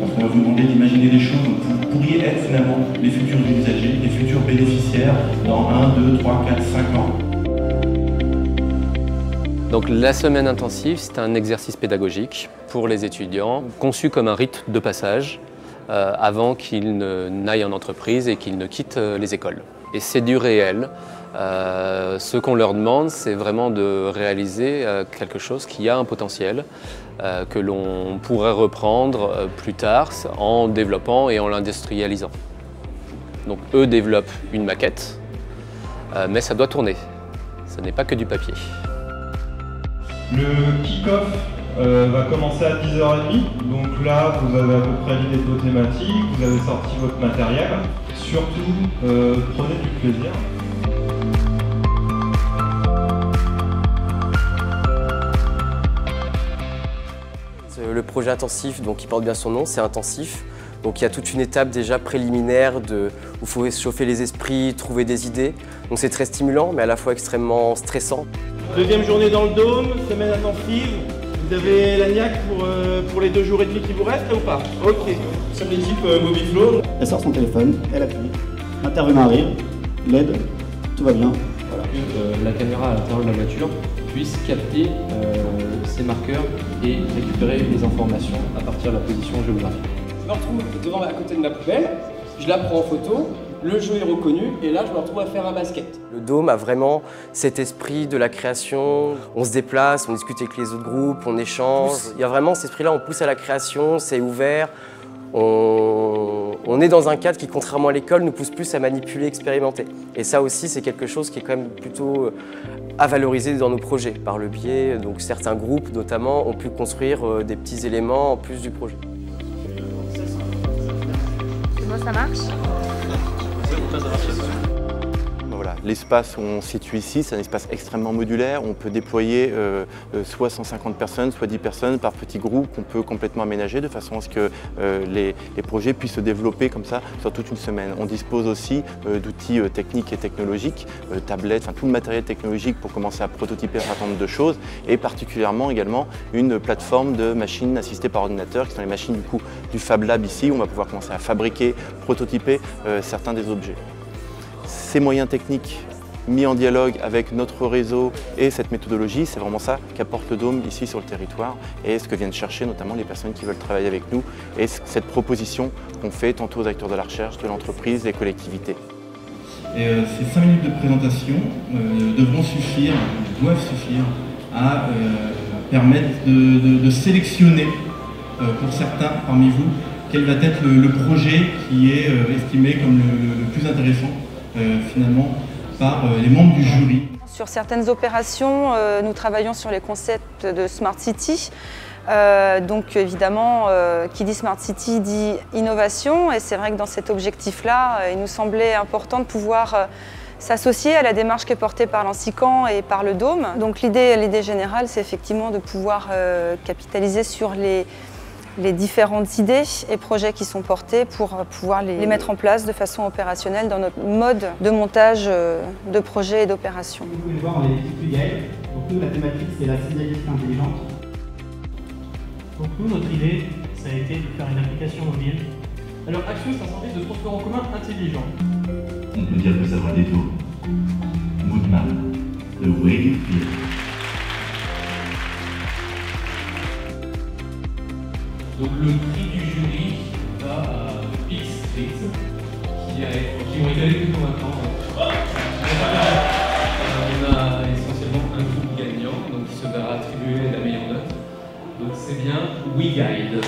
On va vous demander d'imaginer des choses où vous pourriez être finalement les futurs usagers, les futurs bénéficiaires dans 1, 2, 3, 4, 5 ans. Donc la semaine intensive, c'est un exercice pédagogique pour les étudiants, conçu comme un rite de passage avant qu'ils n'aillent en entreprise et qu'ils ne quittent les écoles. Et c'est du réel. Ce qu'on leur demande, c'est vraiment de réaliser quelque chose qui a un potentiel, que l'on pourrait reprendre plus tard en développant et en l'industrialisant. Donc eux développent une maquette, mais ça doit tourner. Ce n'est pas que du papier. Le kick-off va commencer à 10h30, donc là vous avez à peu près l'idée de vos thématiques, vous avez sorti votre matériel. Surtout, prenez du plaisir. Le projet intensif, donc, qui porte bien son nom, c'est intensif. Donc il y a toute une étape déjà préliminaire où il faut chauffer les esprits, trouver des idées. Donc c'est très stimulant, mais à la fois extrêmement stressant. Deuxième journée dans le Dôme, semaine intensive. Vous avez la niaque pour les 2 jours et demi qui vous restent ou pas? Ok. Sur l'équipe Mobiflow. Elle sort son téléphone, elle appuie, intervient un rire, l'aide, tout va bien. Voilà. La caméra à l'intérieur de la voiture puisse capter ces marqueurs et récupérer les informations à partir de la position géographique. Je me retrouve à côté de ma poubelle, je la prends en photo, le jeu est reconnu et là je me retrouve à faire un basket. Le Dôme a vraiment cet esprit de la création. On se déplace, on discute avec les autres groupes, on échange. Il y a vraiment cet esprit-là, on pousse à la création, c'est ouvert. On est dans un cadre qui, contrairement à l'école, nous pousse plus à manipuler, expérimenter. Et ça aussi, c'est quelque chose qui est quand même plutôt à valoriser dans nos projets. Par le biais, donc certains groupes notamment, ont pu construire des petits éléments en plus du projet. Moi, ça marche? Voilà, l'espace où on se situe ici, c'est un espace extrêmement modulaire. On peut déployer soit 150 personnes, soit 10 personnes par petits groupes qu'on peut complètement aménager de façon à ce que les projets puissent se développer comme ça sur toute une semaine. On dispose aussi d'outils techniques et technologiques, tablettes, tout le matériel technologique pour commencer à prototyper un certain nombre de choses et particulièrement également une plateforme de machines assistées par ordinateur qui sont les machines du Fab Lab ici où on va pouvoir commencer à fabriquer, prototyper certains des objets. Ces moyens techniques mis en dialogue avec notre réseau et cette méthodologie, c'est vraiment ça qu'apporte le Dôme ici sur le territoire et ce que viennent chercher notamment les personnes qui veulent travailler avec nous et cette proposition qu'on fait tantôt aux acteurs de la recherche, de l'entreprise, des collectivités. Et ces 5 minutes de présentation doivent suffire à permettre de sélectionner pour certains parmi vous quel va être le projet qui est estimé comme le plus intéressant finalement par les membres du jury. Sur certaines opérations, nous travaillons sur les concepts de Smart City. Donc évidemment, qui dit Smart City dit innovation et c'est vrai que dans cet objectif-là, il nous semblait important de pouvoir s'associer à la démarche qui est portée par l'Ansican et par le Dôme. Donc l'idée générale, c'est effectivement de pouvoir capitaliser sur les différentes idées et projets qui sont portés pour pouvoir les mettre en place de façon opérationnelle dans notre mode de montage de projets et d'opérations. Vous pouvez le voir, on est l'équipe UGAL. Donc nous, la thématique, c'est la signalétique intelligente. Donc nous, notre idée, ça a été de faire une application mobile. Alors Action, c'est un service de transport en commun intelligent. On peut dire que ça va des taux. Moodmap, the way you feel. Donc le prix du jury va à Pix Street, qui ont été allés plus convaincants. On a essentiellement un groupe gagnant, donc qui se verra attribuer la meilleure note. Donc c'est bien WeGuide.